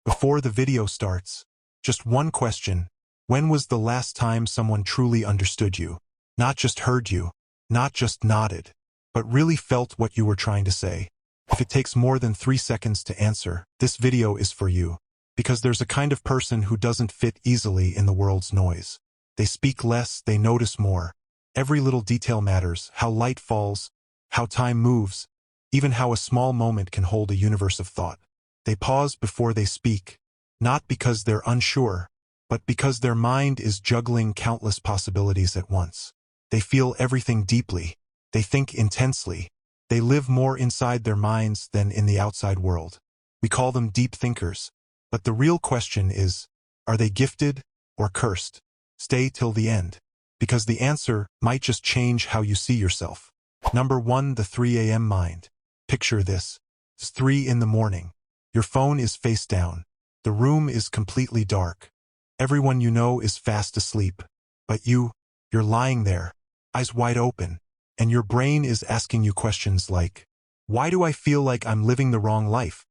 Before the video starts, just one question. When was the last time someone truly understood you? Not just heard you, not just nodded, but really felt what you were trying to say. If it takes more than 3 seconds to answer, this video is for you. Because there's a kind of person who doesn't fit easily in the world's noise. They speak less, they notice more. Every little detail matters, how light falls, how time moves, even how a small moment can hold a universe of thought. They pause before they speak, not because they're unsure, but because their mind is juggling countless possibilities at once. They feel everything deeply. They think intensely. They live more inside their minds than in the outside world. We call them deep thinkers. But the real question is, are they gifted or cursed? Stay till the end, because the answer might just change how you see yourself. Number 1, the 3 a.m. mind. Picture this. It's 3 in the morning. Your phone is face down. The room is completely dark. Everyone you know is fast asleep. But you're lying there, eyes wide open, and your brain is asking you questions like, why do I feel like I'm living the wrong life?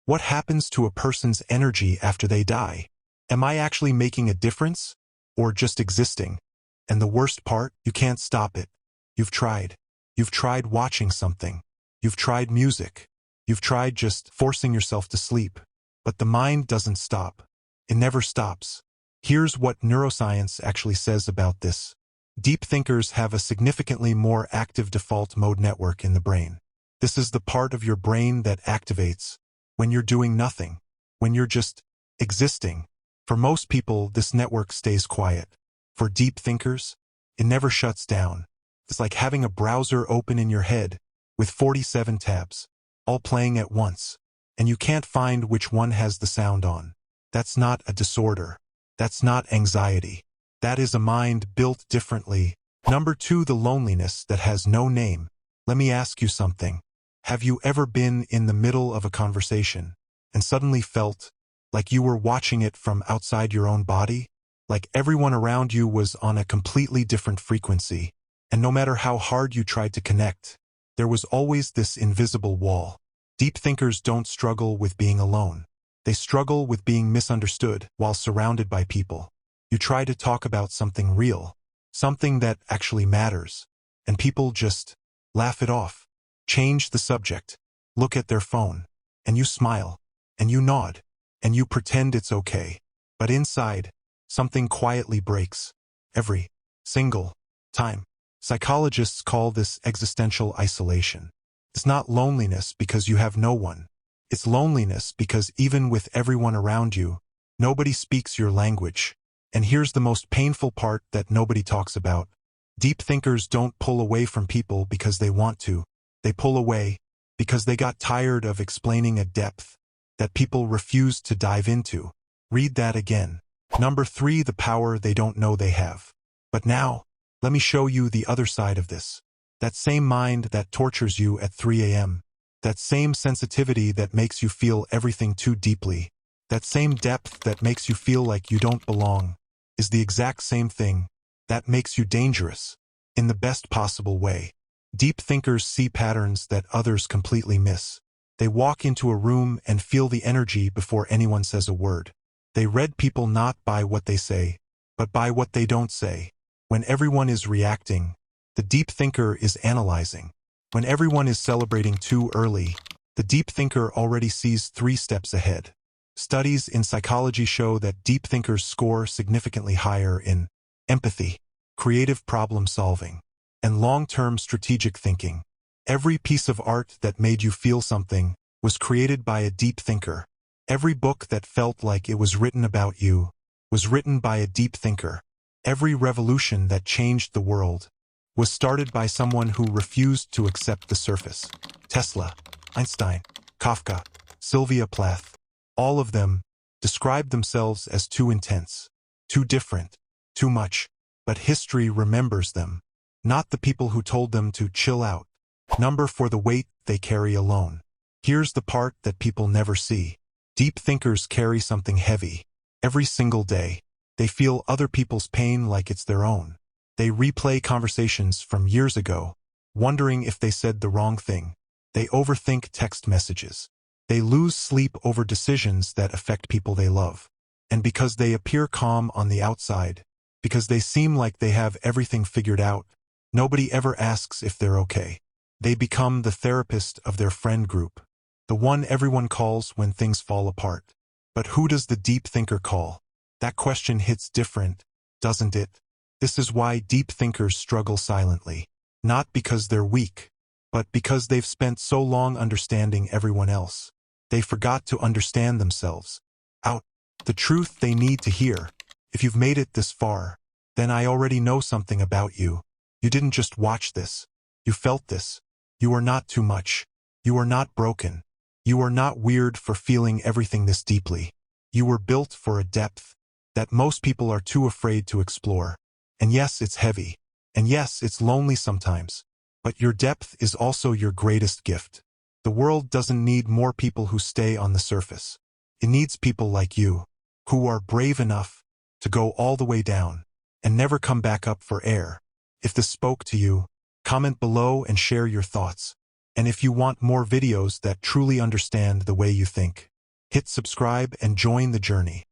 What happens to a person's energy after they die? Am I actually making a difference? Or just existing? And the worst part, you can't stop it. You've tried. You've tried watching something. You've tried music. You've tried just forcing yourself to sleep. But the mind doesn't stop. It never stops. Here's what neuroscience actually says about this. Deep thinkers have a significantly more active default mode network in the brain. This is the part of your brain that activates when you're doing nothing, when you're just existing. For most people, this network stays quiet. For deep thinkers, it never shuts down. It's like having a browser open in your head with 47 tabs, all playing at once, and you can't find which one has the sound on. That's not a disorder. That's not anxiety. That is a mind built differently. Number 2, the loneliness that has no name. Let me ask you something. Have you ever been in the middle of a conversation and suddenly felt like you were watching it from outside your own body? Like everyone around you was on a completely different frequency, and no matter how hard you tried to connect, there was always this invisible wall. Deep thinkers don't struggle with being alone. They struggle with being misunderstood while surrounded by people. You try to talk about something real, something that actually matters, and people just laugh it off. Change the subject, look at their phone, and you smile, and you nod, and you pretend it's okay. But inside, something quietly breaks. Every single time. Psychologists call this existential isolation. It's not loneliness because you have no one. It's loneliness because even with everyone around you, nobody speaks your language. And here's the most painful part that nobody talks about. Deep thinkers don't pull away from people because they want to. They pull away because they got tired of explaining a depth that people refuse to dive into. Read that again. Number 3, the power they don't know they have. But now, let me show you the other side of this. That same mind that tortures you at 3 a.m. That same sensitivity that makes you feel everything too deeply. That same depth that makes you feel like you don't belong. Is the exact same thing that makes you dangerous, in the best possible way. Deep thinkers see patterns that others completely miss. They walk into a room and feel the energy before anyone says a word. They read people not by what they say, but by what they don't say. When everyone is reacting, the deep thinker is analyzing. When everyone is celebrating too early, the deep thinker already sees 3 steps ahead. Studies in psychology show that deep thinkers score significantly higher in empathy, creative problem solving, and long-term strategic thinking. Every piece of art that made you feel something was created by a deep thinker. Every book that felt like it was written about you was written by a deep thinker. Every revolution that changed the world was started by someone who refused to accept the surface. Tesla, Einstein, Kafka, Sylvia Plath. All of them described themselves as too intense, too different, too much. But history remembers them, not the people who told them to chill out. Number 4, the weight they carry alone. Here's the part that people never see. Deep thinkers carry something heavy. Every single day, they feel other people's pain like it's their own. They replay conversations from years ago, wondering if they said the wrong thing. They overthink text messages. They lose sleep over decisions that affect people they love. And because they appear calm on the outside, because they seem like they have everything figured out, nobody ever asks if they're okay. They become the therapist of their friend group, the one everyone calls when things fall apart. But who does the deep thinker call? That question hits different, doesn't it? This is why deep thinkers struggle silently. Not because they're weak, but because they've spent so long understanding everyone else. They forgot to understand themselves. Out. The truth they need to hear. If you've made it this far, then I already know something about you. You didn't just watch this. You felt this. You are not too much. You are not broken. You are not weird for feeling everything this deeply. You were built for a depth that most people are too afraid to explore. And yes, it's heavy. And yes, it's lonely sometimes. But your depth is also your greatest gift. The world doesn't need more people who stay on the surface. It needs people like you, who are brave enough to go all the way down and never come back up for air. If this spoke to you, comment below and share your thoughts. And if you want more videos that truly understand the way you think, hit subscribe and join the journey.